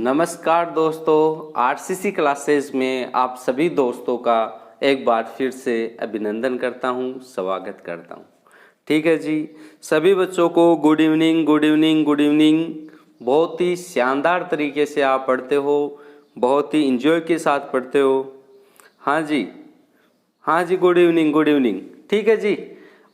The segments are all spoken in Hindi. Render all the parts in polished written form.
नमस्कार दोस्तों, आरसीसी क्लासेस में आप सभी दोस्तों का एक बार फिर से अभिनंदन करता हूं, स्वागत करता हूं। ठीक है जी, सभी बच्चों को good evening, good evening, good evening. बहुत ही शानदार तरीके से आप पढ़ते हो, बहुत ही इंजॉय के साथ पढ़ते हो। हाँ जी, हाँ जी, गुड इवनिंग, गुड इवनिंग। ठीक है जी,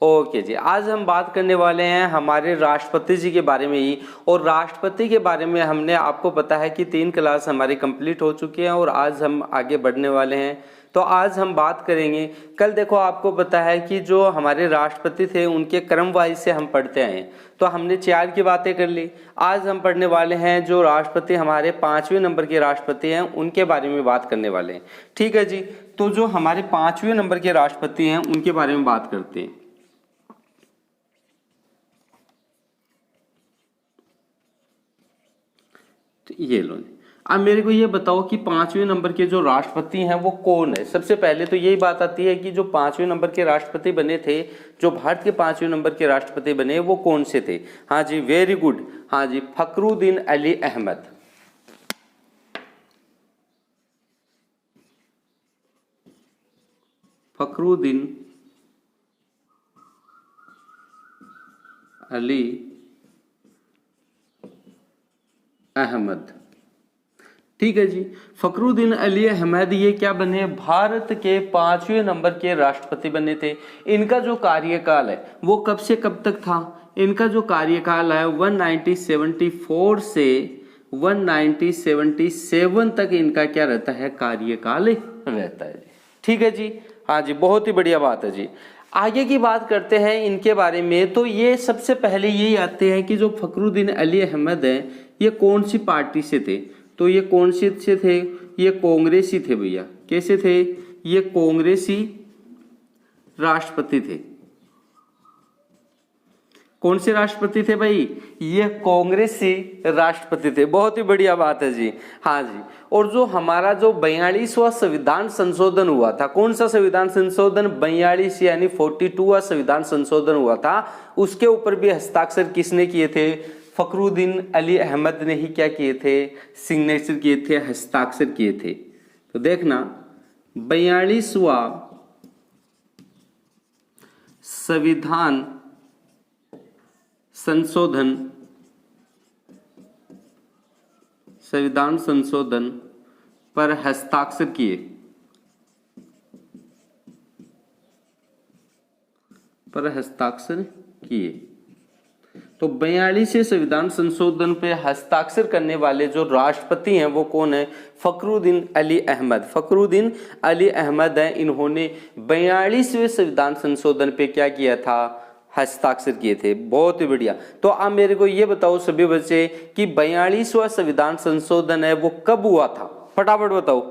ओके जी। आज हम बात करने वाले हैं हमारे राष्ट्रपति जी के बारे में ही। और राष्ट्रपति के बारे में हमने आपको पता है कि 3 क्लास हमारी कंप्लीट हो चुकी हैं और आज हम आगे बढ़ने वाले हैं। तो आज हम बात करेंगे। कल देखो आपको पता है कि जो हमारे राष्ट्रपति थे उनके क्रम वाइज से हम पढ़ते आए हैं, तो हमने 4 की बातें कर ली। आज हम पढ़ने वाले हैं जो राष्ट्रपति हमारे 5वें नंबर के राष्ट्रपति हैं उनके बारे में बात करने वाले हैं। ठीक है जी, तो जो हमारे 5वें नंबर के राष्ट्रपति हैं उनके बारे में बात करते हैं। तो ये लो, अब मेरे को ये बताओ कि 5वें नंबर के जो राष्ट्रपति हैं वो कौन है। सबसे पहले तो यही बात आती है कि जो 5वें नंबर के राष्ट्रपति बने थे, जो भारत के 5वें नंबर के राष्ट्रपति बने वो कौन से थे। हाँ जी, वेरी गुड। हाँ जी, फखरुद्दीन अली अहमद। फखरुद्दीन अली अहमद। ठीक है जी, फखरुद्दीन अली अहमद ये क्या बने, भारत के 5वें नंबर के राष्ट्रपति बने थे। इनका जो कार्यकाल है वो कब से कब तक था। इनका जो कार्यकाल है 1974 से 1977 तक इनका क्या रहता है, कार्यकाल रहता है। ठीक है जी, हाँ जी, बहुत ही बढ़िया बात है जी। आगे की बात करते हैं इनके बारे में। तो ये सबसे पहले यही आते हैं कि जो फखरुद्दीन अली अहमद है ये कौन सी पार्टी से थे। तो ये कौन से थे, ये कांग्रेसी थे भैया। कैसे थे, ये कांग्रेसी राष्ट्रपति थे। कौन से राष्ट्रपति थे भाई, ये कांग्रेसी राष्ट्रपति थे। बहुत ही बढ़िया बात है जी। हाँ जी, और जो हमारा जो 42वां संविधान संशोधन हुआ था, कौन सा संविधान संशोधन, 42 यानी 42वां संविधान संशोधन हुआ था, उसके ऊपर भी हस्ताक्षर किसने किए थे, फखरुद्दीन अली अहमद ने ही क्या किए थे, सिग्नेचर किए थे, हस्ताक्षर किए थे। तो देखना 42वां संविधान संशोधन, संविधान संशोधन पर हस्ताक्षर किए, तो 42वें संविधान संशोधन पे हस्ताक्षर करने वाले जो राष्ट्रपति हैं वो कौन है, फखरुद्दीन अली अहमद। फखरुद्दीन अली अहमद हैं, इन्होंने 42वें संविधान संशोधन पे क्या किया था, हस्ताक्षर किए थे। बहुत ही बढ़िया। तो आप मेरे को ये बताओ सभी बच्चे कि 42वां संविधान संशोधन है वो कब हुआ था, फटाफट बताओ।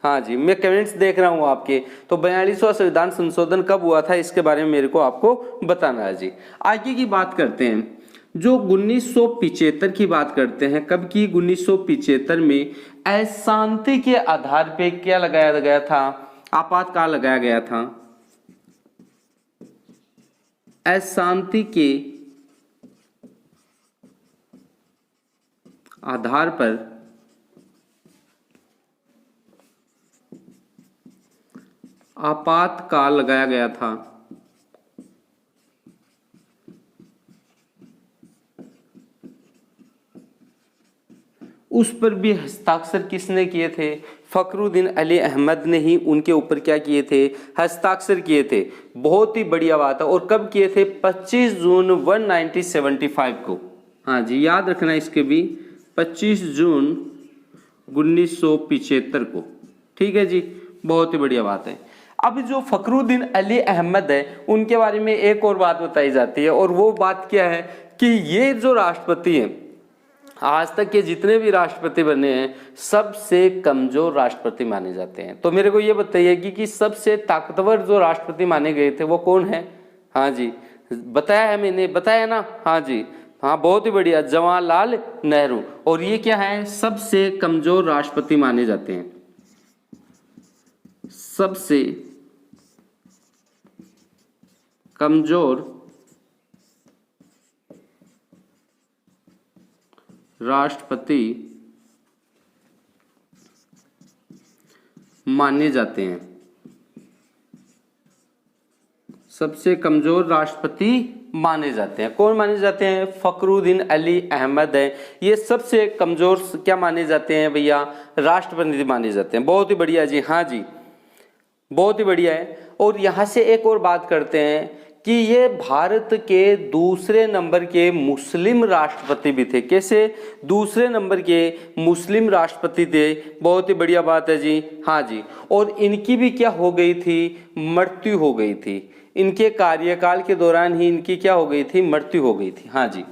हाँ जी, मैं कमेंट्स देख रहा हूँ आपके। तो 42वां संविधान संशोधन कब हुआ था, इसके बारे में मेरे को आपको बताना है जी। आगे की बात करते हैं, जो 1975 की बात करते हैं। कब की, 1975 में अशांति के आधार पे क्या लगाया गया था, आपातकाल लगाया गया था। अशांति के आधार पर आपातकाल लगाया गया था। उस पर भी हस्ताक्षर किसने किए थे, फखरुद्दीन अली अहमद ने ही उनके ऊपर क्या किए थे, हस्ताक्षर किए थे। बहुत ही बढ़िया बात है। और कब किए थे, 25 जून 1975 को। हाँ जी, याद रखना इसके भी, 25 जून 1975 को। ठीक है जी, बहुत ही बढ़िया बात है। अब जो फखरुद्दीन अली अहमद है उनके बारे में एक और बात बताई जाती है, और वो बात क्या है कि ये जो राष्ट्रपति हैं, आज तक के जितने भी राष्ट्रपति बने हैं सबसे कमजोर राष्ट्रपति माने जाते हैं। तो मेरे को ये बताइए कि सबसे ताकतवर जो राष्ट्रपति माने गए थे वो कौन है। हाँ जी, बताया है मैंने, बताया ना। हाँ जी, हाँ, बहुत ही बढ़िया, जवाहरलाल नेहरू। और ये क्या है, सबसे कमजोर राष्ट्रपति माने जाते हैं, सबसे कमजोर राष्ट्रपति माने जाते हैं, सबसे कमजोर राष्ट्रपति माने जाते हैं। कौन माने जाते हैं? फखरुद्दीन अली अहमद है, ये सबसे कमजोर क्या माने जाते हैं भैया? राष्ट्रपति माने जाते हैं। बहुत ही बढ़िया जी, हाँ जी, बहुत ही बढ़िया है। और यहाँ से एक और बात करते हैं कि ये भारत के दूसरे नंबर के मुस्लिम राष्ट्रपति भी थे। कैसे? दूसरे नंबर के मुस्लिम राष्ट्रपति थे। बहुत ही बढ़िया बात है जी, हाँ जी। और इनकी भी क्या हो गई थी? मृत्यु हो गई थी। इनके कार्यकाल के दौरान ही इनकी क्या हो गई थी? मृत्यु हो गई थी, हाँ जी।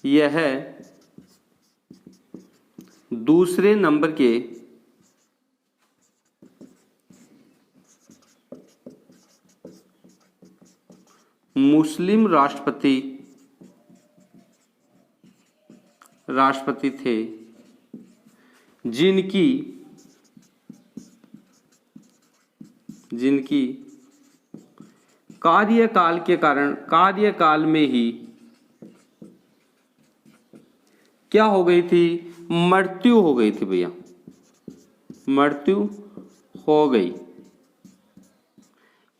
यह दूसरे नंबर के मुस्लिम राष्ट्रपति थे जिनकी कार्यकाल के कारण कार्यकाल में ही क्या हो गई थी? मृत्यु हो गई थी भैया, मृत्यु हो गई।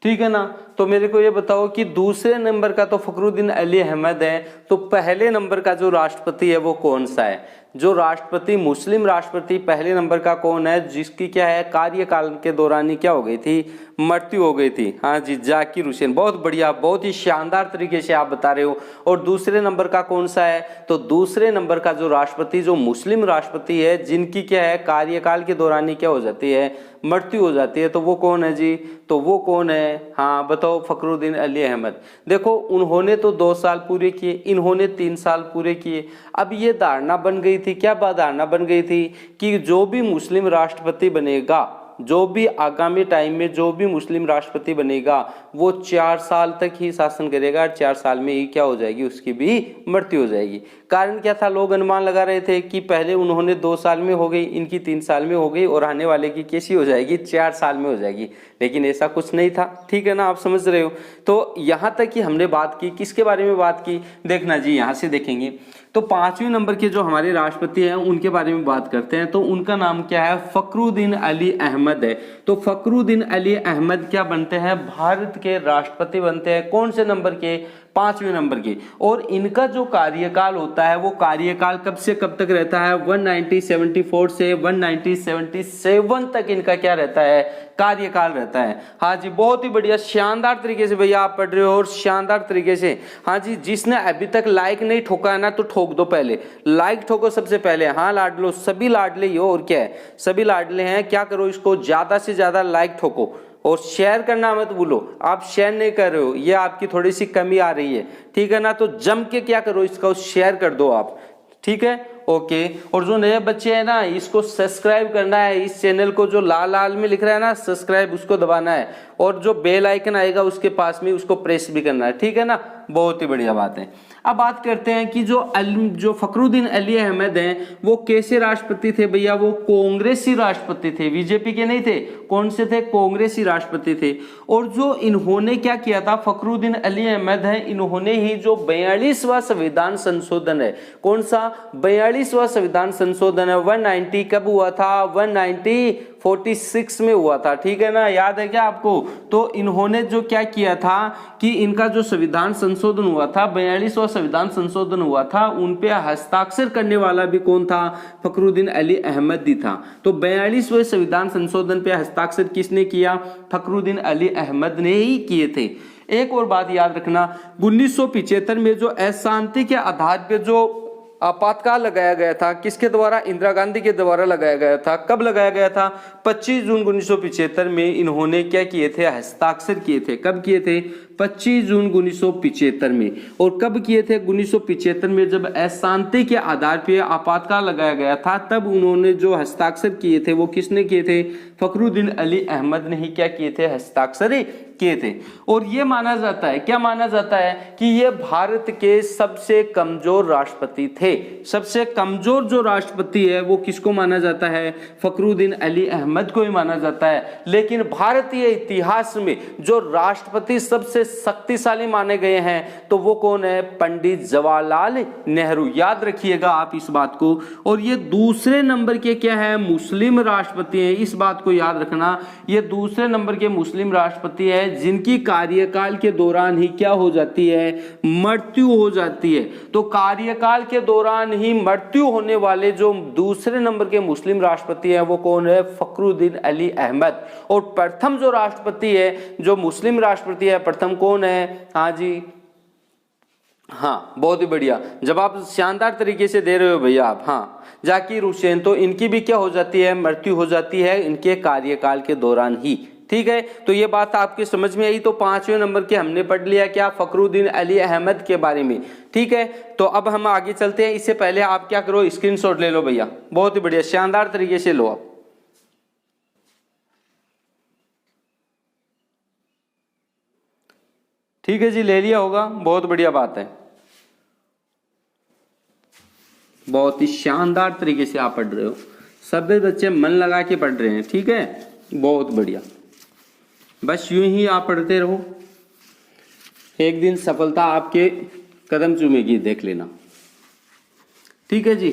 ठीक है ना? तो मेरे को ये बताओ कि दूसरे नंबर का तो फखरुद्दीन अली अहमद है, तो पहले नंबर का जो राष्ट्रपति है वो कौन सा है? जो राष्ट्रपति, मुस्लिम राष्ट्रपति पहले नंबर का कौन है जिसकी क्या है? कार्यकाल के दौरान ही क्या हो गई थी? मृत्यु हो गई थी। हाँ जी, जाकिर हुसैन। बहुत बढ़िया, बहुत ही शानदार तरीके से आप बता रहे हो। और दूसरे नंबर का कौन सा है? तो दूसरे नंबर का जो राष्ट्रपति, जो मुस्लिम राष्ट्रपति है जिनकी क्या है? कार्यकाल के दौरान ही क्या हो जाती है? मृत्यु हो जाती है। तो वो कौन है जी? तो वो कौन है? हाँ बताओ, फखरुद्दीन अली अहमद। देखो, उन्होंने तो 2 साल पूरे किए, इन्होंने 3 साल पूरे किए। अब ये धारणा बन गई थी, क्या धारणा बन गई थी? कि जो भी मुस्लिम राष्ट्रपति बनेगा, जो भी आगामी टाइम में जो भी मुस्लिम राष्ट्रपति बनेगा, वो 4 साल तक ही शासन करेगा और 4 साल में ही क्या हो जाएगी? उसकी भी मृत्यु हो जाएगी। कारण क्या था? लोग अनुमान लगा रहे थे कि पहले उन्होंने 2 साल में हो गई, इनकी 3 साल में हो गई और आने वाले की कैसी हो जाएगी? 4 साल में हो जाएगी। लेकिन ऐसा कुछ नहीं था। ठीक है ना? आप समझ रहे हो? तो यहाँ तक कि हमने बात की, किसके बारे में बात की? देखना जी, यहाँ से देखेंगे तो 5वें नंबर के जो हमारे राष्ट्रपति हैं उनके बारे में बात करते हैं। तो उनका नाम क्या है? फखरुद्दीन अली अहमद है। तो फखरुद्दीन अली अहमद क्या बनते हैं? भारत के राष्ट्रपति बनते हैं। कौन से नंबर के? 5वें नंबर के। और इनका जो कार्यकाल होता है वो कार्यकाल कब से कब तक रहता है? 1974 से 1977 तक इनका क्या रहता है? कार्यकाल रहता है। हाँ जी, बहुत ही बढ़िया, शानदार तरीके से भैया आप पढ़ रहे हो और शानदार तरीके से। हाँ जी, जिसने अभी तक लाइक नहीं ठोका है ना, तो ठोक दो, पहले लाइक ठोको सबसे पहले। हाँ लाडलो, सभी लाडले ही हो, और क्या है, सभी लाडले हैं। क्या करो, इसको ज्यादा से ज्यादा लाइक ठोको और शेयर करना मत भूलो। आप शेयर नहीं कर रहे हो, ये आपकी थोड़ी सी कमी आ रही है। ठीक है ना? तो जम के क्या करो, इसको शेयर कर दो आप। ठीक है, ओके। और जो नए बच्चे हैं ना, इसको सब्सक्राइब करना है। इस चैनल को जो लाल लाल में लिख रहा है ना सब्सक्राइब, उसको दबाना है। और जो बेल आइकन आएगा उसके पास में, उसको प्रेस भी करना है। ठीक है ना? बहुत ही बढ़िया बात है। अब बात करते हैं कि जो फखरुद्दीन अली अहमद हैं वो कैसे राष्ट्रपति थे भैया? वो कांग्रेसी राष्ट्रपति थे, बीजेपी के नहीं थे। कौन से थे? कांग्रेसी राष्ट्रपति थे। और जो इन्होंने क्या किया था, फखरुद्दीन अली अहमद हैं, इन्होंने ही जो 42वां संविधान संशोधन है, कौन सा? 42वां संविधान संशोधन है, 190 कब हुआ था? 1946 में हुआ था। ठीक है ना? याद है क्या आपको? तो इन्होंने जो क्या किया था कि इनका जो संविधान संशोधन हुआ था, 42वां संविधान संशोधन हुआ था, उन पे हस्ताक्षर करने वाला भी कौन था? फखरुद्दीन अली अहमद ही था। तो 42वें संविधान संशोधन पे हस्ताक्षर किसने किया? फखरुद्दीन अली अहमद ने ही किए थे। एक और बात याद रखना, 1975 में जो अशांति के आधार पे जो आपातकाल लगाया गया था, किसके द्वारा? इंदिरा गांधी के द्वारा लगाया गया था। कब लगाया गया था? 25 जून 1975 में इन्होंने क्या किए थे? हस्ताक्षर किए थे। कब किए थे? 25 जून 1975 में। और कब किए थे? 1975 में, जब अशांति के आधार पे आपातकाल लगाया गया था, तब उन्होंने जो हस्ताक्षर किए थे वो किसने किए थे? फखरुद्दीन अली अहमद ने ही क्या किए थे? हस्ताक्षर किए थे। और ये माना जाता है, क्या माना जाता है कि ये भारत के सबसे कमजोर राष्ट्रपति थे। सबसे कमजोर जो राष्ट्रपति है वो किसको माना जाता है? फखरुद्दीन अली अहमद को ही माना जाता है। लेकिन भारतीय इतिहास में जो राष्ट्रपति सबसे शक्तिशाली माने गए हैं तो वो कौन है? पंडित जवाहरलाल नेहरू। याद रखिएगा आप इस बात को। और ये दूसरे नंबर के क्या है? मुस्लिम राष्ट्रपति हैं, इस बात को याद रखना। ये दूसरे नंबर के मुस्लिम राष्ट्रपति है जिनकी कार्यकाल के दौरान ही क्या हो जाती है? मृत्यु हो जाती है। तो कार्यकाल के दौरान ही मृत्यु होने वाले जो दूसरे नंबर के मुस्लिम राष्ट्रपति हैं वो कौन है? फखरुद्दीन अली अहमद। और प्रथम जो राष्ट्रपति है, जो मुस्लिम राष्ट्रपति है, प्रथम कौन है? हाँ जी, हाँ बहुत ही बढ़िया जवाब, शानदार तरीके से दे रहे हो भैया आप। हाँ, जाकिर हुसैन। तो इनकी भी क्या हो जाती है? मृत्यु हो जाती है इनके कार्यकाल के दौरान ही। ठीक है, तो ये बात आपके समझ में आई। तो 5वें नंबर के हमने पढ़ लिया क्या? फखरुद्दीन अली अहमद के बारे में। ठीक है, तो अब हम आगे चलते हैं। इससे पहले आप क्या करो? स्क्रीनशॉट ले लो भैया, बहुत ही बढ़िया, शानदार तरीके से लो आप। ठीक है जी, ले लिया होगा, बहुत बढ़िया बात है। बहुत ही शानदार तरीके से आप पढ़ रहे हो, सभी बच्चे मन लगा के पढ़ रहे हैं। ठीक है, बहुत बढ़िया, बस यूं ही आप पढ़ते रहो, एक दिन सफलता आपके कदम चूमेगी, देख लेना। ठीक है जी,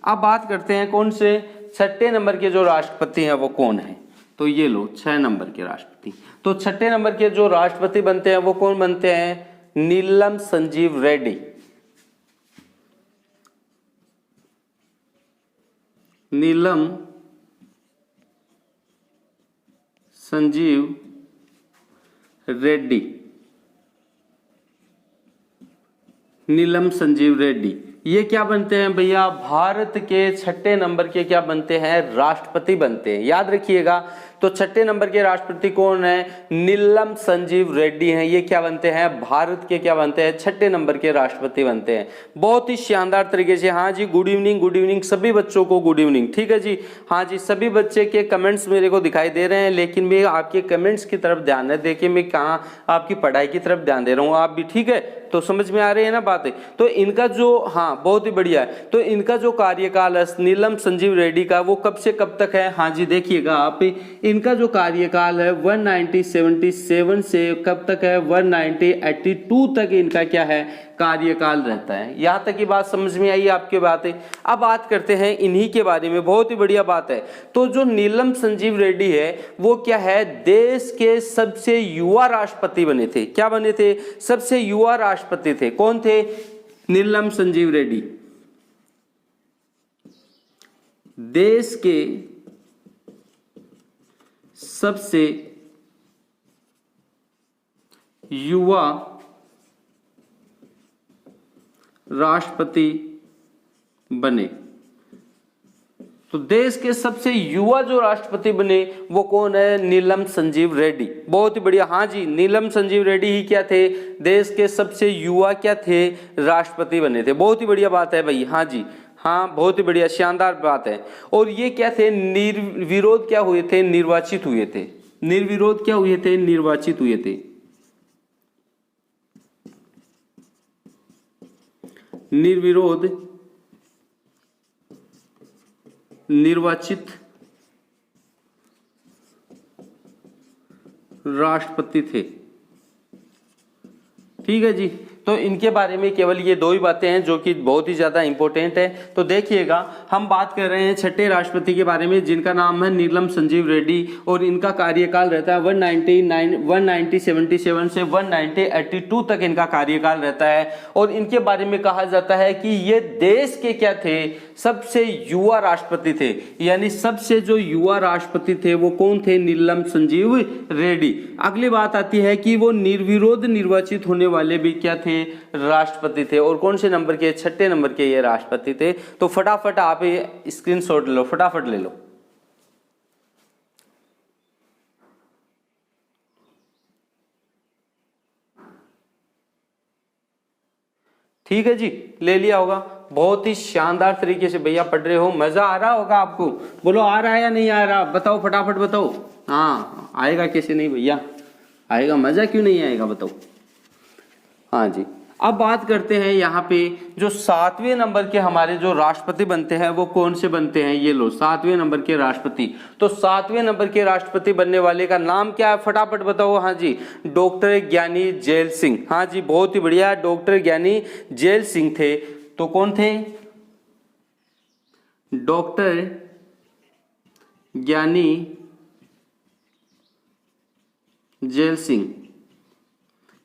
अब बात करते हैं कौन से? 6ठे नंबर के जो राष्ट्रपति हैं वो कौन है? तो ये लो 6 नंबर के राष्ट्रपति। तो 6ठे नंबर के जो राष्ट्रपति बनते हैं वो कौन बनते हैं? नीलम संजीव रेड्डी। नीलम संजीव रेड्डी। नीलम संजीव रेड्डी ये क्या बनते हैं भैया? भारत के 6ठे नंबर के क्या बनते हैं? राष्ट्रपति बनते हैं। याद रखिएगा, तो 6ठे नंबर के राष्ट्रपति कौन है? नीलम संजीव रेड्डी हैं। ये क्या बनते हैं? भारत के क्या बनते हैं? 6ठे नंबर के राष्ट्रपति बनते हैं। बहुत ही शानदार तरीके से। हाँ जी, गुड इवनिंग, गुड इवनिंग सभी बच्चों को, गुड इवनिंग। ठीक है जी, हाँ जी, सभी बच्चे के कमेंट्स मेरे को दिखाई दे रहे हैं, लेकिन मैं आपके कमेंट्स की तरफ ध्यान न देके मैं कहाँ आपकी पढ़ाई की तरफ ध्यान दे रहा हूँ। आप भी ठीक है, तो समझ में आ रही है ना बातें? तो इनका जो, हाँ बहुत ही बढ़िया है, तो इनका जो कार्यकाल है नीलम संजीव रेड्डी का, वो कब से कब तक है? हाँ जी, देखिएगा आप, इनका जो कार्यकाल है 1977 से कब तक है? 1982 तक इनका क्या है? कार्यकाल रहता है। यहां तक की बात समझ में आई आपके बातें? अब बात करते हैं इन्हीं के बारे में, बहुत ही बढ़िया बात है। तो जो नीलम संजीव रेड्डी है वो क्या है? देश के सबसे युवा राष्ट्रपति बने थे। क्या बने थे? सबसे युवा राष्ट्रपति थे। कौन थे? नीलम संजीव रेड्डी। देश के सबसे युवा राष्ट्रपति बने। तो देश के सबसे युवा जो राष्ट्रपति बने वो कौन है? नीलम संजीव रेड्डी। बहुत ही बढ़िया, हाँ जी, नीलम संजीव रेड्डी ही क्या थे? देश के सबसे युवा क्या थे? राष्ट्रपति बने थे। बहुत ही बढ़िया बात है भाई। हाँ जी, हाँ बहुत ही बढ़िया, शानदार बात है। और ये क्या थे? निर्विरोध क्या हुए थे? निर्वाचित हुए थे। निर्विरोध क्या हुए थे? निर्वाचित हुए थे। निर्विरोध निर्वाचित राष्ट्रपति थे। ठीक है जी, तो इनके बारे में केवल ये दो ही बातें हैं जो कि बहुत ही ज्यादा इंपॉर्टेंट है। तो देखिएगा, हम बात कर रहे हैं 6ठे राष्ट्रपति के बारे में जिनका नाम है नीलम संजीव रेड्डी, और इनका कार्यकाल रहता है 1977 से 1982 तक इनका कार्यकाल रहता है। और इनके बारे में कहा जाता है कि ये देश के क्या थे? सबसे युवा राष्ट्रपति थे। यानी सबसे जो युवा राष्ट्रपति थे वो कौन थे? नीलम संजीव रेड्डी। अगली बात आती है कि वो निर्विरोध निर्वाचित होने वाले भी क्या थे? राष्ट्रपति थे। और कौन से नंबर के? 6ठे नंबर के ये राष्ट्रपति थे। तो फटाफट आप ये स्क्रीनशॉट लो, फटाफट ले लो। ठीक है जी, ले लिया होगा। बहुत ही शानदार तरीके से भैया पढ़ रहे हो, मजा आ रहा होगा आपको। बोलो आ रहा है या नहीं आ रहा? बताओ फटाफट बताओ। हाँ, आएगा कैसे नहीं भैया। आएगा, मजा क्यों नहीं आएगा बताओ। हाँ जी, अब बात करते हैं यहाँ पे जो 7वें नंबर के हमारे जो राष्ट्रपति बनते हैं वो कौन से बनते हैं। ये लो 7वें नंबर के राष्ट्रपति। तो 7वें नंबर के राष्ट्रपति बनने वाले का नाम क्या है, फटाफट बताओ। हाँ जी, डॉक्टर ज्ञानी जैल सिंह। हाँ जी, बहुत ही बढ़िया, डॉक्टर ज्ञानी जैल सिंह थे। तो कौन थे, डॉक्टर ज्ञानी जैल सिंह।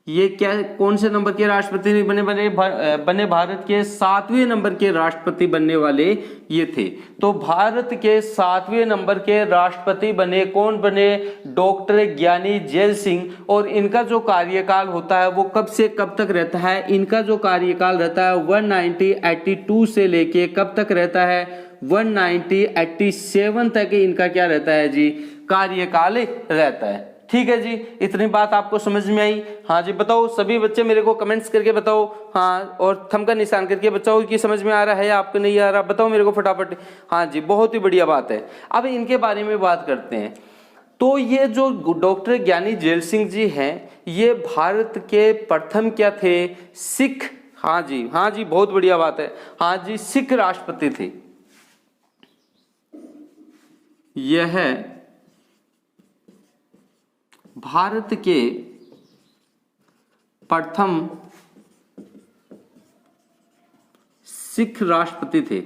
ये क्या, कौन से नंबर के राष्ट्रपति बने भारत के 7वें नंबर के राष्ट्रपति बनने वाले ये थे। तो भारत के 7वें नंबर के राष्ट्रपति बने, कौन बने, डॉक्टर ज्ञानी जैल सिंह। और इनका जो कार्यकाल होता है वो कब से कब तक रहता है, इनका जो कार्यकाल रहता है 1982 से लेके कब तक रहता है, 1987 तक इनका क्या रहता है जी, कार्यकाल रहता है। ठीक है जी, इतनी बात आपको समझ में आई। हाँ जी, बताओ सभी बच्चे मेरे को कमेंट्स करके बताओ, हाँ, और थंब का निशान करके बताओ कि समझ में आ रहा है या आपको नहीं आ रहा, बताओ मेरे को फटाफट। हाँ जी, बहुत ही बढ़िया बात है। अब इनके बारे में बात करते हैं। तो ये जो डॉक्टर ज्ञानी जैल सिंह जी हैं, ये भारत के प्रथम क्या थे, सिख। हाँ जी, हाँ जी, बहुत बढ़िया बात है। हाँ जी, सिख राष्ट्रपति थे। यह है भारत के प्रथम सिख राष्ट्रपति थे।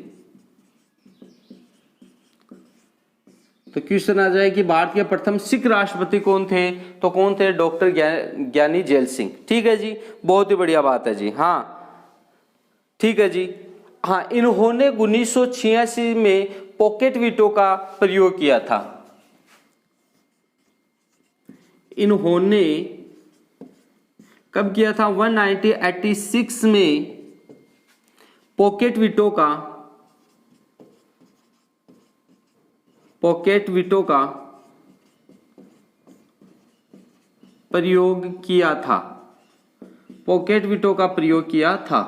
तो क्वेश्चन आ जाए कि भारत के प्रथम सिख राष्ट्रपति कौन थे, तो कौन थे, डॉक्टर ज्ञानी जैल सिंह। ठीक है जी, बहुत ही बढ़िया बात है जी। हाँ ठीक है जी। हाँ, इन्होंने 1986 में पॉकेट वीटो का प्रयोग किया था। इन्होंने कब किया था, 1986 में पॉकेट वीटो का प्रयोग किया था। पॉकेट वीटो का प्रयोग किया था।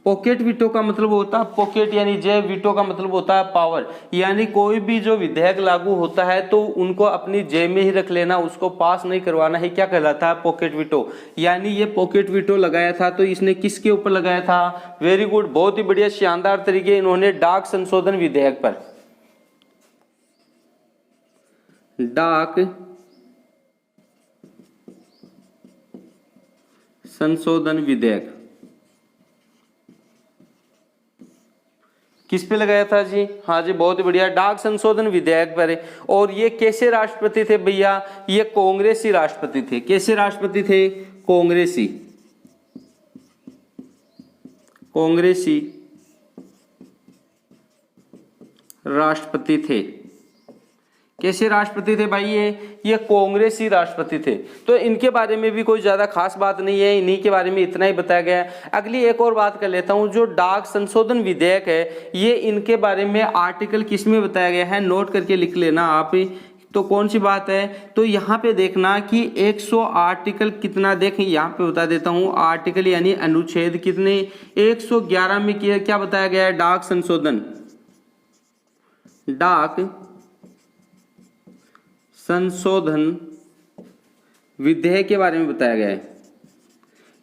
पॉकेट वीटो का मतलब होता है, पॉकेट यानी जेब, वीटो का मतलब होता है पावर, यानी कोई भी जो विधेयक लागू होता है तो उनको अपनी जेब में ही रख लेना, उसको पास नहीं करवाना है, क्या कहलाता है, पॉकेट वीटो। यानी ये पॉकेट वीटो लगाया था, तो इसने किसके ऊपर लगाया था, वेरी गुड, बहुत ही बढ़िया, शानदार तरीके, इन्होंने डाक संशोधन विधेयक पर, डाक संशोधन विधेयक किस पे लगाया था जी, हाँ जी, बहुत ही बढ़िया, डाक संशोधन विधेयक पर। और ये कैसे राष्ट्रपति थे भैया, ये कांग्रेसी राष्ट्रपति थे। कैसे राष्ट्रपति थे, कांग्रेसी राष्ट्रपति थे। कैसे राष्ट्रपति थे भाई, ये कांग्रेसी राष्ट्रपति थे। तो इनके बारे में भी कोई ज्यादा खास बात नहीं है, इन्हीं के बारे में इतना ही बताया गया है। अगली एक और बात कर लेता हूं, जो डाक संशोधन विधेयक है, ये इनके बारे में आर्टिकल किस में बताया गया है, नोट करके लिख लेना आप। तो कौन सी बात है, तो यहाँ पे देखना कि 100 आर्टिकल कितना, देखें यहाँ पे बता देता हूँ, आर्टिकल यानी अनुच्छेद कितने, 111 में क्या बताया गया है, डाक संशोधन विधेयक के बारे में बताया गया है।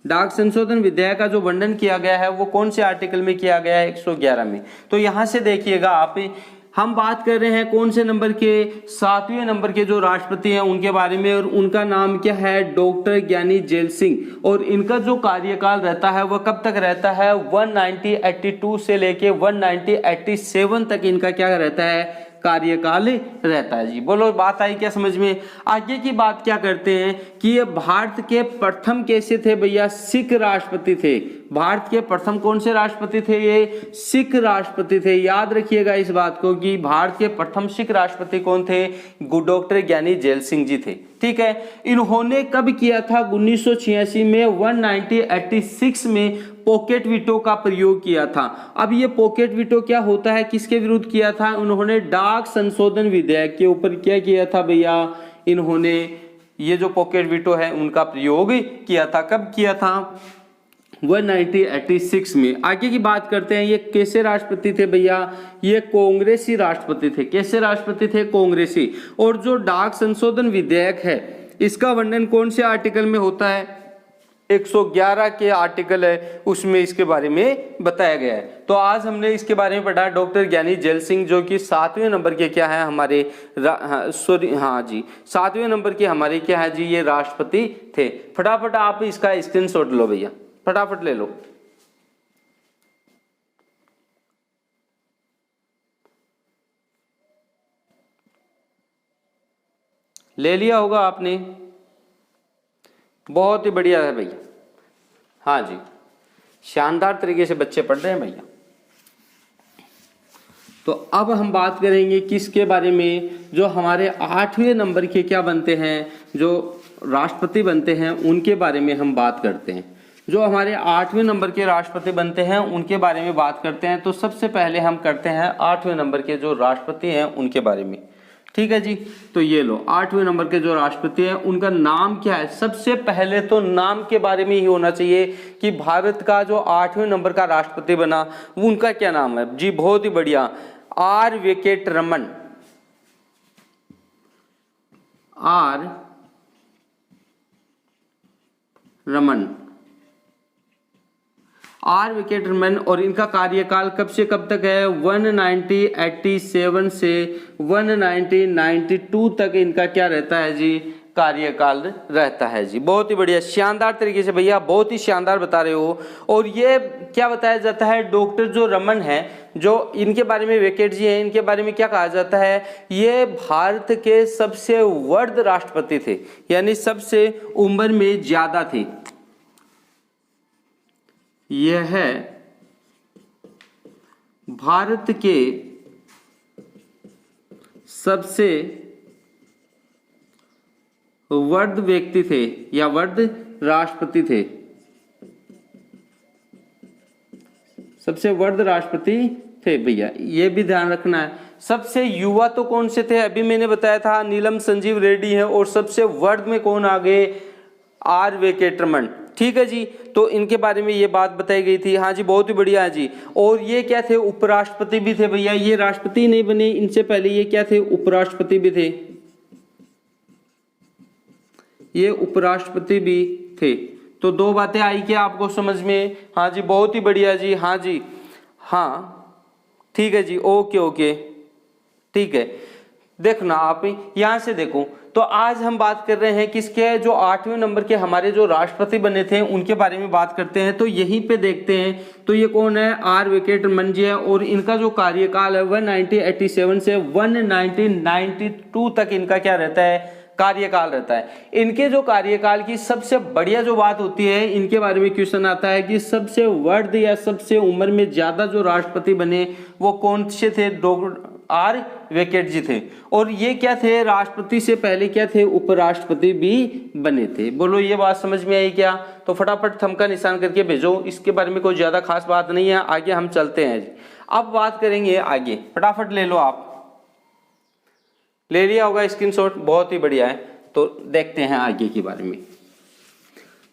डाक संशोधन विधेयक का जो वर्णन किया गया है वो कौन से आर्टिकल में किया गया है, 111 में। तो यहां से देखिएगा आप, हम बात कर रहे हैं कौन से नंबर के, 7वें नंबर के जो राष्ट्रपति हैं उनके बारे में, और उनका नाम क्या है, डॉक्टर ज्ञानी जैल सिंह। और इनका जो कार्यकाल रहता है वह कब तक रहता है, 1982 से लेके 1987 तक इनका क्या रहता है, कार्यकाल रहता है जी। बोलो बात आई क्या समझ में। आगे की बात क्या करते हैं कि ये भारत के प्रथम कैसे थे भैया, सिख राष्ट्रपति थे। भारत के प्रथम कौन से राष्ट्रपति थे, ये सिख राष्ट्रपति थे। याद रखिएगा इस बात को कि भारत के प्रथम सिख राष्ट्रपति कौन थे, डॉक्टर ज्ञानी जैल सिंह जी थे। ठीक है, इन्होंने कब किया था, 1986 में, 1986 में पॉकेट वीटो का प्रयोग किया था। अब ये पॉकेट वीटो क्या होता है, किसके विरुद्ध किया था, उन्होंने डाक संशोधन विधेयक के ऊपर क्या किया था भैया, इन्होंने ये जो पॉकेट वीटो है उनका प्रयोग किया था। कब किया था, 1986 में। आगे की बात करते हैं, ये कैसे राष्ट्रपति थे भैया, ये कांग्रेसी राष्ट्रपति थे। कैसे राष्ट्रपति थे, कांग्रेसी। और जो डाक संशोधन विधेयक है इसका वर्णन कौन से आर्टिकल में होता है? 111 के आर्टिकल है, उसमें इसके बारे में बताया गया है। तो आज हमने इसके बारे में पढ़ा डॉक्टर ज्ञानी जैल सिंह, जो कि 7वें नंबर के क्या है हमारे जी 7वें नंबर के हमारे क्या है जी, ये राष्ट्रपति थे। फटाफट आप इसका स्क्रीनशॉट लो भैया, फटाफट ले लो। ले लिया होगा आपने, बहुत ही बढ़िया है भैया। हाँ जी, शानदार तरीके से बच्चे पढ़ रहे हैं भैया। तो अब हम बात करेंगे किसके बारे में, जो हमारे 8वें नंबर के क्या बनते हैं, जो राष्ट्रपति बनते हैं उनके बारे में हम बात करते हैं। जो हमारे 8वें नंबर के राष्ट्रपति बनते हैं उनके बारे में बात करते हैं। तो सबसे पहले हम करते हैं 8वें नंबर के जो राष्ट्रपति हैं उनके बारे में। ठीक है जी, तो ये लो 8वें नंबर के जो राष्ट्रपति हैं उनका नाम क्या है। सबसे पहले तो नाम के बारे में ही होना चाहिए कि भारत का जो 8वें नंबर का राष्ट्रपति बना उनका क्या नाम है जी। बहुत ही बढ़िया, आर वेंकटरमन। आर वेंकटरमन। और इनका कार्यकाल कब से कब तक है? 1987 से 1992 तक इनका क्या रहता है जी, कार्यकाल रहता है जी। बहुत ही बढ़िया, शानदार तरीके से भैया, बहुत ही शानदार बता रहे हो। और ये क्या बताया जाता है, डॉक्टर जो रमन है, जो इनके बारे में वेंकट जी हैं, इनके बारे में क्या कहा जाता है, ये भारत के सबसे वृद्ध राष्ट्रपति थे, यानी सबसे उम्र में ज्यादा थे। यह है भारत के सबसे वृद्ध व्यक्ति थे या वृद्ध राष्ट्रपति थे, सबसे वृद्ध राष्ट्रपति थे भैया, ये भी ध्यान रखना है। सबसे युवा तो कौन से थे, अभी मैंने बताया था नीलम संजीव रेड्डी है। और सबसे वृद्ध में कौन आ गए, आर वेंकटरमन। ठीक है जी, तो इनके बारे में ये बात बताई गई थी। हाँ जी, बहुत ही बढ़िया है जी। और ये क्या थे, उपराष्ट्रपति भी थे भैया, ये राष्ट्रपति नहीं बने, इनसे पहले ये क्या थे, उपराष्ट्रपति भी थे, ये उपराष्ट्रपति भी थे। तो दो बातें आई क्या आपको समझ में? हाँ जी, बहुत ही बढ़िया जी। हाँ जी, हाँ ठीक है जी, ओके ओके ठीक है। देखना आप यहां से देखो, तो आज हम बात कर रहे हैं किसके, जो 8वें नंबर के हमारे जो राष्ट्रपति बने थे उनके बारे में बात करते हैं। तो यहीं पे देखते हैं, तो ये कौन है, आर वेंकटरमन जी है। और इनका जो कार्यकाल है 1987 से 1992 तक इनका क्या रहता है, कार्यकाल रहता है। इनके जो कार्यकाल की सबसे बढ़िया जो बात होती है, इनके बारे में क्वेश्चन आता है कि सबसे वृद्ध या सबसे उम्र में ज्यादा जो राष्ट्रपति बने वो कौन से थे, आर वेंकट जी थे। और ये क्या थे, राष्ट्रपति से पहले क्या थे, उपराष्ट्रपति भी बने थे। बोलो ये बात समझ में आई क्या? तो फटाफट थंब का निशान करके भेजो, इसके बारे में कोई ज्यादा खास बात नहीं है, आगे हम चलते हैं। अब बात करेंगे आगे, फटाफट ले लो, आप ले लिया होगा स्क्रीनशॉट, बहुत ही बढ़िया है। तो देखते हैं आगे के बारे में।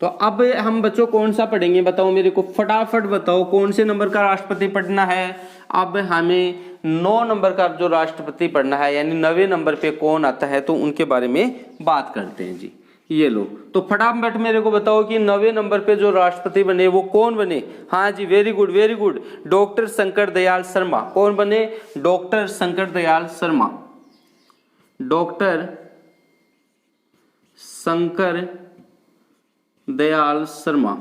तो अब हम बच्चों कौन सा पढ़ेंगे, बताओ मेरे को, फटाफट बताओ कौन से नंबर का राष्ट्रपति पढ़ना है। अब हमें 9 नंबर का जो राष्ट्रपति पढ़ना है, यानी 9वें नंबर पे कौन आता है, तो उनके बारे में बात करते हैं जी। ये लो, तो फटाफट मेरे को बताओ कि 9वें नंबर पे जो राष्ट्रपति बने वो कौन बने। हाँ जी, very good very good, doctor Shankar Dayal Sharma. कौन बने, doctor Shankar Dayal Sharma. Doctor Shankar Dayal Sharma,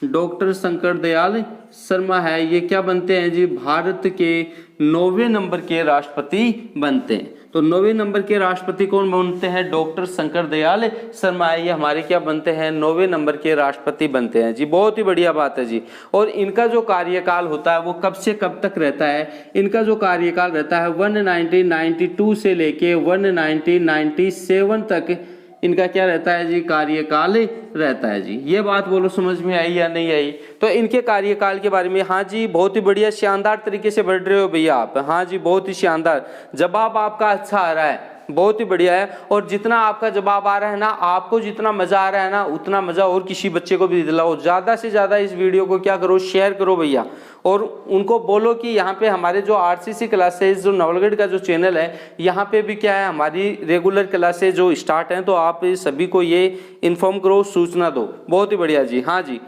doctor Shankar Dayal Sharma है, ये क्या बनते हैं जी, भारत के 9वें नंबर के राष्ट्रपति बनते हैं। तो 9वें नंबर के राष्ट्रपति कौन बनते हैं, डॉक्टर शंकर दयाल शर्मा है, ये हमारे क्या बनते हैं, 9वें नंबर के राष्ट्रपति बनते हैं जी। बहुत ही बढ़िया बात है जी। और इनका जो कार्यकाल होता है वो कब से कब तक रहता है, इनका जो कार्यकाल रहता है 1992 से लेके 1997 तक इनका क्या रहता है जी, कार्यकाल रहता है जी। ये बात बोलो समझ में आई या नहीं आई? तो इनके कार्यकाल के बारे में, हाँ जी बहुत ही बढ़िया, शानदार तरीके से बढ़ रहे हो भैया आप। हाँ जी बहुत ही शानदार, जवाब आपका अच्छा आ रहा है, बहुत ही बढ़िया है। और जितना आपका जवाब आ रहा है ना, आपको जितना मजा आ रहा है ना, उतना मजा और किसी बच्चे को भी दिलाओ। ज्यादा से ज्यादा इस वीडियो को क्या करो, शेयर करो भैया, और उनको बोलो कि यहाँ पे हमारे जो आरसीसी क्लासेस जो नवलगढ़ का जो चैनल है यहाँ पे भी क्या है हमारी रेगुलर क्लासेस जो स्टार्ट हैं, तो आप सभी को ये इन्फॉर्म करो, सूचना दो। बहुत ही बढ़िया जी, हाँ जी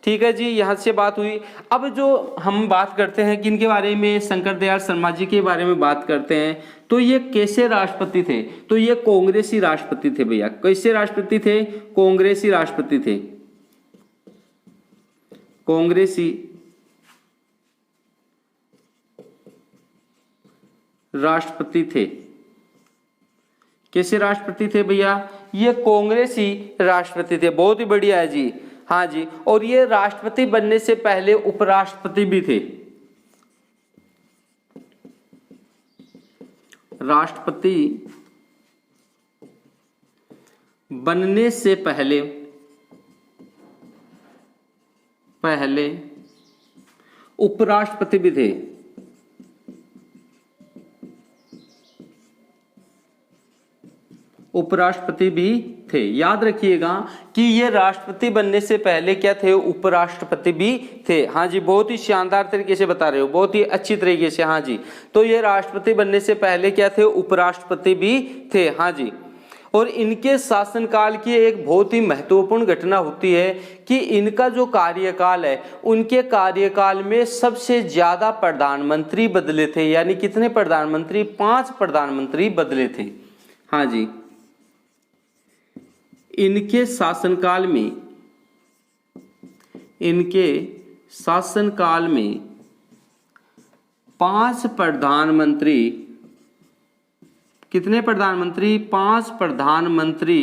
ठीक है जी, यहाँ से बात हुई। अब जो हम बात करते हैं किन के बारे में, शंकर दयाल शर्मा जी के बारे में बात करते हैं। तो ये कैसे राष्ट्रपति थे, तो ये कांग्रेसी राष्ट्रपति थे भैया। कैसे राष्ट्रपति थे, कांग्रेसी राष्ट्रपति थे, कांग्रेसी राष्ट्रपति थे। कैसे राष्ट्रपति थे भैया, ये कांग्रेसी राष्ट्रपति थे। बहुत ही बढ़िया है जी, हाँ जी। और ये राष्ट्रपति बनने से पहले उपराष्ट्रपति भी थे। राष्ट्रपति बनने से पहले उपराष्ट्रपति भी थे। उपराष्ट्रपति भी थे। याद रखिएगा कि ये राष्ट्रपति बनने से पहले क्या थे, उपराष्ट्रपति भी थे। हाँ जी, बहुत ही शानदार तरीके से बता रहे हो, बहुत ही अच्छी तरीके से। हाँ जी, तो ये राष्ट्रपति बनने से पहले क्या थे, उपराष्ट्रपति भी थे। हाँ जी, और इनके शासनकाल की एक बहुत ही महत्वपूर्ण घटना होती है कि इनका जो कार्यकाल है, उनके कार्यकाल में सबसे ज्यादा प्रधानमंत्री बदले थे। यानी कितने प्रधानमंत्री, 5 प्रधानमंत्री बदले थे। हाँ जी, इनके शासनकाल में 5 प्रधानमंत्री, कितने प्रधानमंत्री, 5 प्रधानमंत्री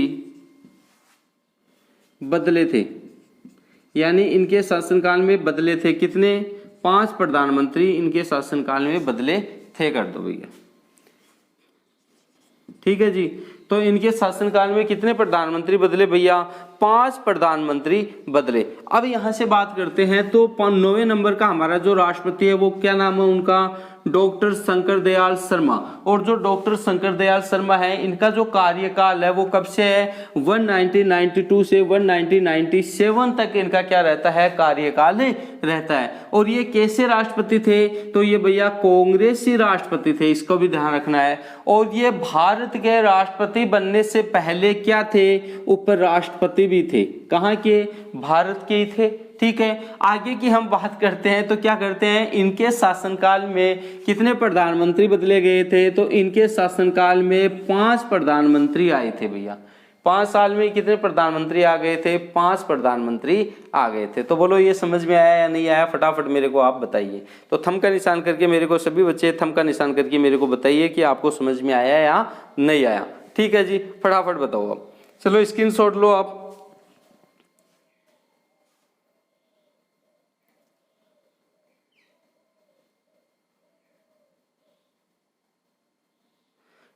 बदले थे। यानी इनके शासनकाल में बदले थे कितने, 5 प्रधानमंत्री इनके शासनकाल में बदले थे। कर दो भैया, ठीक है जी। तो इनके शासनकाल में कितने प्रधानमंत्री बदले भैया, 5 प्रधानमंत्री बदले। अब यहां से बात करते हैं तो 9वें नंबर का हमारा जो राष्ट्रपति है वो क्या नाम है उनका, डॉक्टर शंकर दयाल शर्मा। और जो डॉक्टर शंकर दयाल शर्मा है, इनका जो कार्यकाल है वो कब से है, 1992 से 1997 तक इनका क्या रहता है, कार्यकाल रहता है। और ये कैसे राष्ट्रपति थे, तो ये भैया कांग्रेसी राष्ट्रपति थे, इसको भी ध्यान रखना है। और ये भारत के राष्ट्रपति बनने से पहले क्या थे, उपराष्ट्रपति भी थे। कहाँ के, भारत के ही थे। ठीक है, आगे की हम बात करते हैं तो क्या करते हैं, इनके शासनकाल में कितने प्रधानमंत्री बदले गए थे, तो इनके शासनकाल में 5 प्रधानमंत्री आए थे भैया। 5 साल में कितने प्रधानमंत्री आ गए थे, 5 प्रधानमंत्री आ गए थे। तो बोलो ये समझ में आया या नहीं आया, फटाफट मेरे को आप बताइए। तो थंब का निशान करके मेरे को, सभी बच्चे थंब का निशान करके मेरे को बताइए कि आपको समझ में आया या नहीं आया। ठीक है जी, फटाफट बताओ आप। चलो स्क्रीनशॉट लो आप।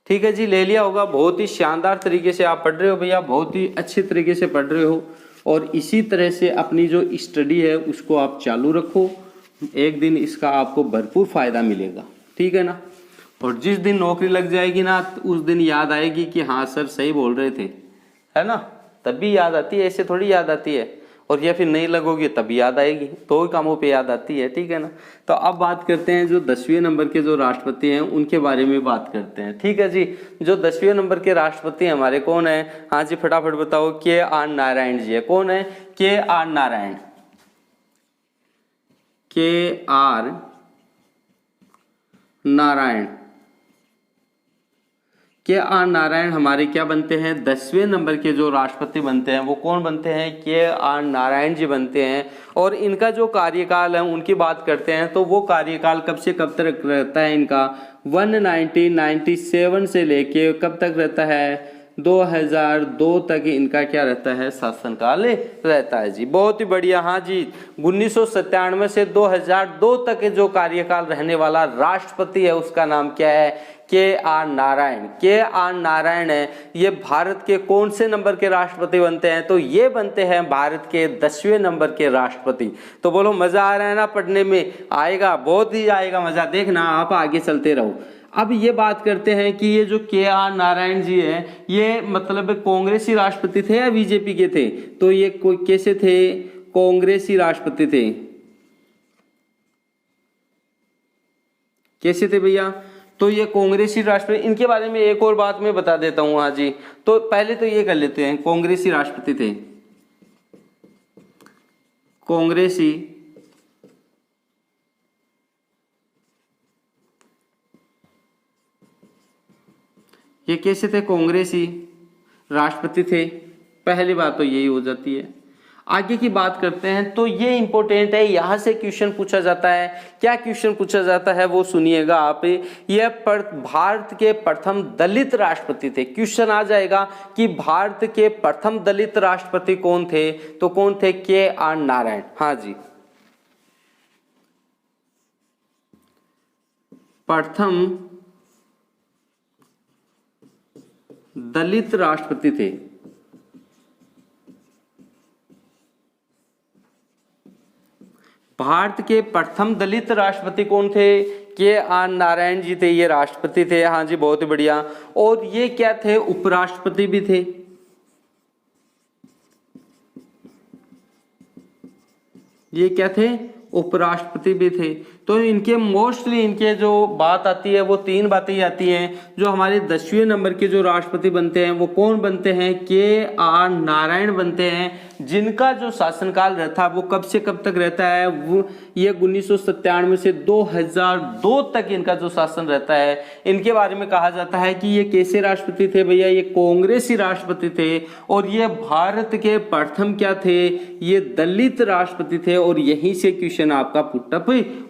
ठीक है जी, ले लिया होगा। बहुत ही शानदार तरीके से आप पढ़ रहे हो भैया, बहुत ही अच्छे तरीके से पढ़ रहे हो। और इसी तरह से अपनी जो स्टडी है उसको आप चालू रखो, एक दिन इसका आपको भरपूर फायदा मिलेगा। ठीक है ना। और जिस दिन नौकरी लग जाएगी ना, उस दिन याद आएगी कि हाँ सर सही बोल रहे थे, है ना। तब भी याद आती है, ऐसे थोड़ी याद आती है। और या फिर नहीं लगोगी तब याद आएगी, तो ही कामों पे याद आती है। ठीक है ना। तो अब बात करते हैं जो 10वें नंबर के जो राष्ट्रपति हैं उनके बारे में बात करते हैं। ठीक है जी, जो 10वें नंबर के राष्ट्रपति हमारे कौन है, हाँ जी फटाफट बताओ। के.आर. नारायण जी है। कौन है, KR. Narayan. KR. Narayan. KR. Narayan हमारे क्या बनते हैं, 10वें नंबर के जो राष्ट्रपति बनते हैं वो कौन बनते हैं, के.आर. नारायण जी बनते हैं। और इनका जो कार्यकाल है उनकी बात करते हैं तो वो कार्यकाल कब से कब तक रहता है इनका, 1997 से लेके कब तक रहता है, 2002 तक इनका क्या रहता है, शासनकाल रहता है जी। बहुत ही बढ़िया। हाँ जी, 1997 से 2002 तक जो कार्यकाल रहने वाला राष्ट्रपति है उसका नाम क्या है, के.आर. नारायण। के.आर. नारायण है, ये भारत के कौन से नंबर के राष्ट्रपति बनते हैं, तो ये बनते हैं भारत के 10वें नंबर के राष्ट्रपति। तो बोलो मजा आ रहा है ना पढ़ने में, आएगा, बहुत ही आएगा मजा, देखना आप आगे चलते रहो। अब ये बात करते हैं कि ये जो के.आर. नारायण जी हैं, ये मतलब कांग्रेसी राष्ट्रपति थे या बीजेपी के थे, तो ये कैसे थे, कांग्रेसी राष्ट्रपति थे। कैसे थे भैया? तो ये कांग्रेसी राष्ट्रपति, इनके बारे में एक और बात मैं बता देता हूं। हाँ जी, तो पहले तो ये कर लेते हैं, कांग्रेसी राष्ट्रपति थे, कांग्रेसी ये कैसे थे? कांग्रेसी राष्ट्रपति थे। पहली बात तो यही हो जाती है। आगे की बात करते हैं, तो ये इंपॉर्टेंट है, यहां से क्वेश्चन पूछा जाता है। क्या क्वेश्चन पूछा जाता है वो सुनिएगा आप। ये भारत के प्रथम दलित राष्ट्रपति थे। क्वेश्चन आ जाएगा कि भारत के प्रथम दलित राष्ट्रपति कौन थे? तो कौन थे? के.आर. नारायण। हाँ जी, प्रथम दलित राष्ट्रपति थे। भारत के प्रथम दलित राष्ट्रपति कौन थे? के.आर. नारायण जी थे, ये राष्ट्रपति थे। हाँ जी, बहुत ही बढ़िया। और ये क्या थे? उपराष्ट्रपति भी थे। ये क्या थे? उपराष्ट्रपति भी थे। तो इनके मोस्टली इनके जो बात आती है वो तीन बातें ही आती हैं। जो हमारे 10वें नंबर के जो राष्ट्रपति बनते हैं वो कौन बनते हैं? के.आर. नारायण बनते हैं, जिनका जो शासनकाल रहता है वो कब से कब तक रहता है? वो ये 1997 से 2002 तक इनका जो शासन रहता है। इनके बारे में कहा जाता है कि ये कैसे राष्ट्रपति थे भैया? ये कांग्रेसी राष्ट्रपति थे। और ये भारत के प्रथम क्या थे? ये दलित राष्ट्रपति थे। और यहीं से क्वेश्चन आपका पुटअप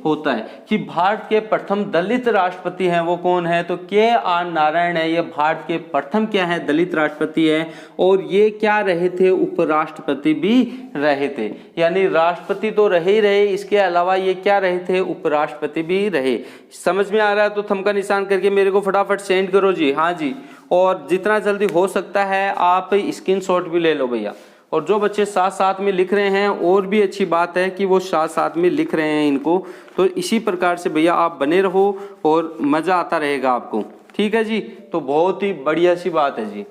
होता है कि भारत के प्रथम दलित राष्ट्रपति हैं वो कौन है? तो के.आर. नारायण है। ये भारत के प्रथम क्या है? दलित राष्ट्रपति है। और ये क्या रहे थे? उपराष्ट्रपति भी रहे थे। यानी राष्ट्रपति तो रहे ही रहे, इसके अलावा ये क्या रहे थे? उपराष्ट्रपति भी रहे। समझ में आ रहा है तो थंब का निशान करके मेरे को फटाफट सेंड करो जी। हाँ जी, और जितना जल्दी हो सकता है आप स्क्रीनशॉट भी ले लो भैया। और जो बच्चे साथ साथ में लिख रहे हैं, और भी अच्छी बात है कि वो साथ साथ में लिख रहे हैं इनको, तो इसी प्रकार से भैया आप बने रहो और मजा आता रहेगा आपको। ठीक है जी, तो बहुत ही बढ़िया सी बात है जी।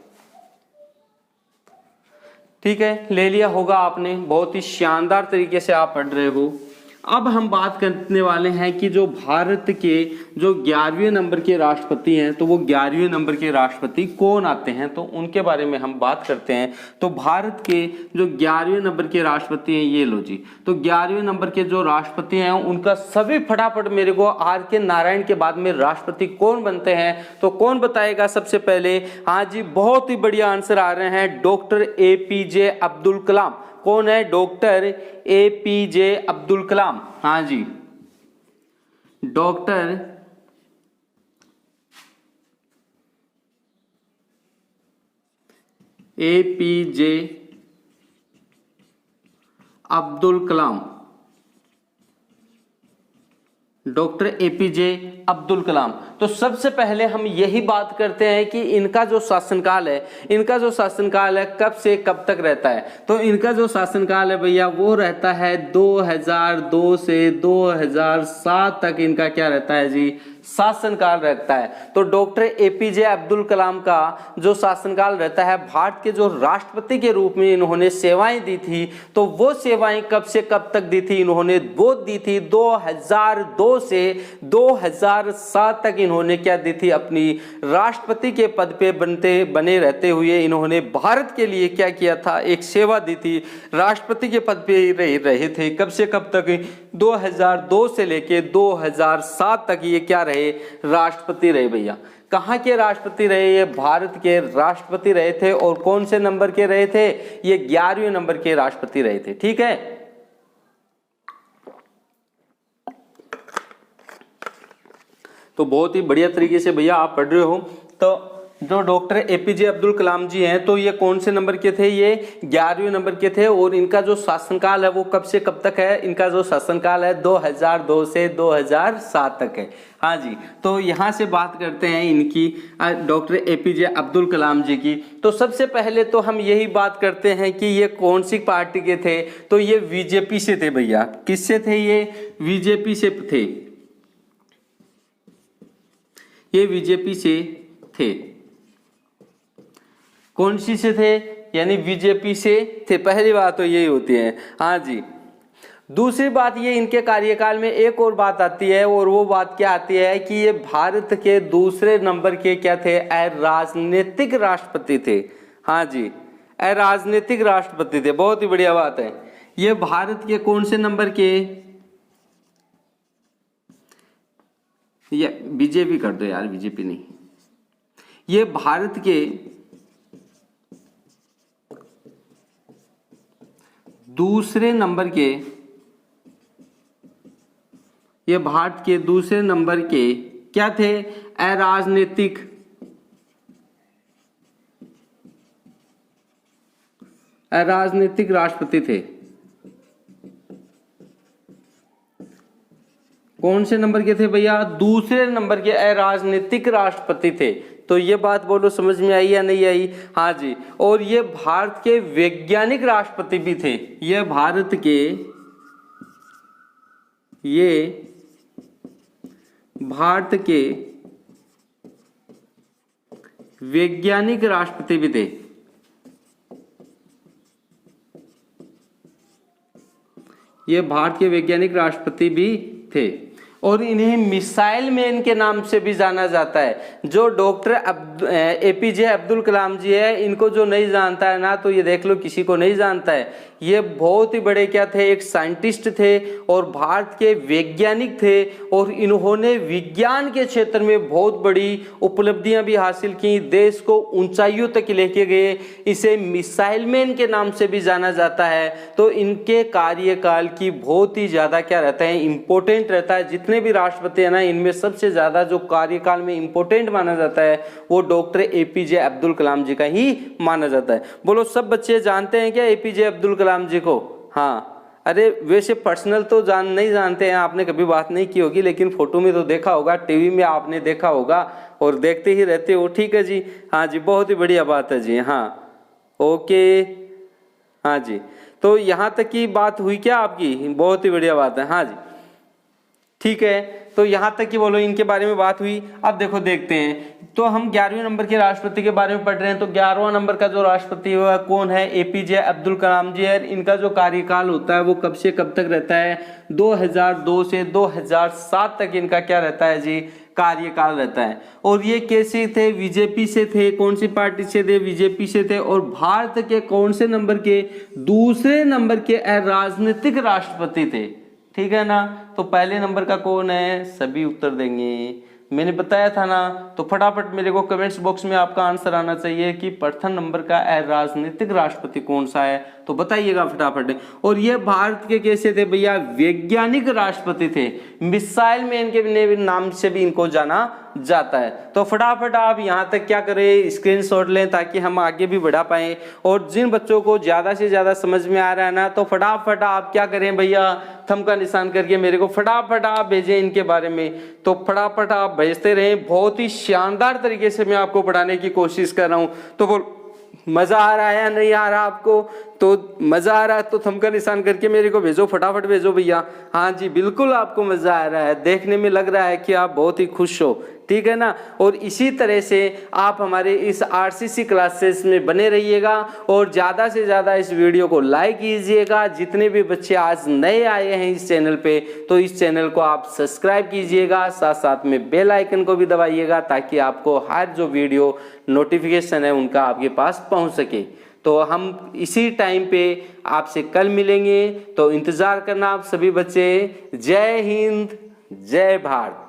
ठीक है, ले लिया होगा आपने, बहुत ही शानदार तरीके से आप पढ़ रहे हो। अब हम बात करने वाले हैं कि जो भारत के जो 11वें नंबर के राष्ट्रपति हैं, तो वो 11वें नंबर के राष्ट्रपति कौन आते हैं, तो उनके बारे में हम बात करते हैं। तो भारत के जो 11वें नंबर के राष्ट्रपति हैं, ये लो जी। तो 11वें नंबर के जो राष्ट्रपति हैं उनका सभी फटाफट मेरे को आर.के. नारायण के बाद में राष्ट्रपति कौन बनते हैं, तो कौन बताएगा सबसे पहले? हाँ जी, बहुत ही बढ़िया आंसर आ रहे हैं, डॉक्टर ए.पी.जे. अब्दुल कलाम। कौन है? Doctor APJ. अब्दुल कलाम। हाँ जी, doctor APJ. Abdul Kalam. Doctor APJ. Abdul Kalam. तो सबसे पहले हम यही बात करते हैं कि इनका जो शासनकाल है, कब से कब तक रहता है। तो इनका जो शासनकाल है भैया वो रहता है 2002 से 2007 तक इनका क्या रहता है जी? शासनकाल रहता है। तो डॉक्टर ए.पी.जे. अब्दुल कलाम का जो शासनकाल रहता है, भारत के जो राष्ट्रपति के रूप में इन्होंने सेवाएं दी थी, तो वो सेवाएं कब से कब तक दी थी? इन्होंने वो दी थी 2002 से 2007 तक इन्होंने क्या दी थी? अपनी राष्ट्रपति के पद पे बने रहते हुए इन्होंने भारत के लिए क्या किया था? एक सेवा दी थी। राष्ट्रपति के पद पे रहे थे कब से कब तक? 2002 से लेके 2007 तक ये क्या रहे? राष्ट्रपति रहे भैया। कहां के राष्ट्रपति रहे? ये भारत के राष्ट्रपति रहे थे। और कौन से नंबर के रहे थे? ये 11वें नंबर के राष्ट्रपति रहे थे। ठीक है, तो बहुत ही बढ़िया तरीके से भैया आप पढ़ रहे हो। तो जो डॉक्टर ए.पी.जे. अब्दुल कलाम जी हैं, तो ये कौन से नंबर के थे? ये 11वें नंबर के थे। और इनका जो शासनकाल है वो कब से कब तक है? इनका जो शासनकाल है 2002 से 2007 तक है। हाँ जी, तो यहाँ से बात करते हैं इनकी, डॉक्टर ए.पी.जे. अब्दुल कलाम जी की। तो सबसे पहले तो हम यही बात करते हैं कि ये कौन सी पार्टी के थे? तो ये बीजेपी से थे भैया। किससे थे? ये बीजेपी से थे। ये बीजेपी से थे। कौन सी से थे? यानी बीजेपी से थे। पहली बात तो यही होती है। हाँ जी, दूसरी बात ये इनके कार्यकाल में एक और बात आती है, और वो बात क्या आती है कि ये भारत के दूसरे नंबर के क्या थे, राजनीतिक राष्ट्रपति थे। हाँ जी, राजनीतिक राष्ट्रपति थे। बहुत ही बढ़िया बात है। ये भारत के कौन से नंबर के, ये बीजेपी कर दो यार, बीजेपी नहीं, ये भारत के दूसरे नंबर के, ये भारत के दूसरे नंबर के क्या थे, अराजनीतिक राष्ट्रपति थे। कौन से नंबर के थे भैया, दूसरे नंबर के अराजनीतिक राष्ट्रपति थे। तो ये बात बोलो समझ में आई या नहीं आई। हाँ जी, और ये भारत के वैज्ञानिक राष्ट्रपति भी थे। ये भारत के, ये भारत के वैज्ञानिक राष्ट्रपति भी थे। ये भारत के वैज्ञानिक राष्ट्रपति भी थे, और इन्हें मिसाइल मैन के नाम से भी जाना जाता है। जो डॉक्टर APJ अब्दुल कलाम जी है, इनको जो नहीं जानता है ना, तो ये देख लो किसी को नहीं जानता है। ये बहुत ही बड़े क्या थे, एक साइंटिस्ट थे और भारत के वैज्ञानिक थे, और इन्होंने विज्ञान के क्षेत्र में बहुत बड़ी उपलब्धियां भी हासिल की, देश को ऊंचाइयों तक लेके गए। इसे मिसाइल मैन के नाम से भी जाना जाता है। तो इनके कार्यकाल की बहुत ही ज्यादा क्या रहता है, इंपॉर्टेंट रहता है। जितने भी राष्ट्रपति है ना, इनमें सबसे ज्यादा जो कार्यकाल में इंपॉर्टेंट माना जाता है वो डॉक्टर APJ अब्दुल कलाम जी का ही माना जाता है। बोलो सब बच्चे जानते हैं क्या APJ अब्दुल कलाम जी को? हाँ, अरे वैसे पर्सनल तो नहीं जानते हैं, आपने कभी बात नहीं की होगी, लेकिन फोटो में तो देखा होगा, टीवी में आपने देखा होगा और देखते ही रहते हो। ठीक है जी, हाँ जी, बहुत ही बढ़िया बात है जी। हाँ ओके, हाँ जी, तो यहाँ तक की बात हुई क्या आपकी? बहुत ही बढ़िया बात है। हाँ जी ठीक है, तो यहाँ तक कि बोलो इनके बारे में बात हुई। अब देखो देखते हैं, तो हम 11वें नंबर के राष्ट्रपति के बारे में पढ़ रहे हैं। तो 11वां नंबर का जो राष्ट्रपति है कौन है? APJ अब्दुल कलाम जी है। इनका जो कार्यकाल होता है वो कब से कब तक रहता है? 2002 से 2007 तक इनका क्या रहता है जी? कार्यकाल रहता है। और ये कैसे थे? बीजेपी से थे। कौन सी पार्टी से थे? बीजेपी से थे। और भारत के कौन से नंबर के? दूसरे नंबर के राजनीतिक राष्ट्रपति थे। ठीक है ना? तो पहले नंबर का कौन है? सभी उत्तर देंगे, मैंने बताया था ना। तो फटाफट मेरे को कमेंट्स बॉक्स में आपका आंसर आना चाहिए कि प्रथम नंबर का राजनीतिक राष्ट्रपति कौन सा है, तो बताइएगा फटाफट। और ये भारत के कैसे थे भैया? वैज्ञानिक राष्ट्रपति थे। मिसाइल मैन के नाम से भी इनको जाना जाता है। तो फटाफट आप यहाँ तक क्या करें, स्क्रीनशॉट लें ताकि हम आगे भी बढ़ा पाएं। और जिन बच्चों को ज्यादा से ज्यादा समझ में आ रहा है ना, तो फटाफट आप क्या करें भैया, थंब का निशान करके मेरे को फटाफट आप भेजें इनके बारे में। तो फटाफट आप भेजते रहें, बहुत ही शानदार तरीके से मैं आपको पढ़ाने की कोशिश कर रहा हूँ। तो वो मजा आ रहा है या नहीं आ रहा आपको? तो मजा आ रहा है तो थंब का निशान करके मेरे को भेजो, फटाफट भेजो भैया। हाँ जी बिल्कुल आपको मजा आ रहा है, देखने में लग रहा है कि आप बहुत ही खुश हो। ठीक है ना? और इसी तरह से आप हमारे इस RCC क्लासेस में बने रहिएगा और ज़्यादा से ज़्यादा इस वीडियो को लाइक कीजिएगा। जितने भी बच्चे आज नए आए हैं इस चैनल पे, तो इस चैनल को आप सब्सक्राइब कीजिएगा, साथ साथ में बेल आइकन को भी दबाइएगा ताकि आपको हर जो वीडियो नोटिफिकेशन है उनका आपके पास पहुंच सके। तो हम इसी टाइम पे आपसे कल मिलेंगे, तो इंतज़ार करना आप सभी बच्चे। जय हिंद, जय भारत।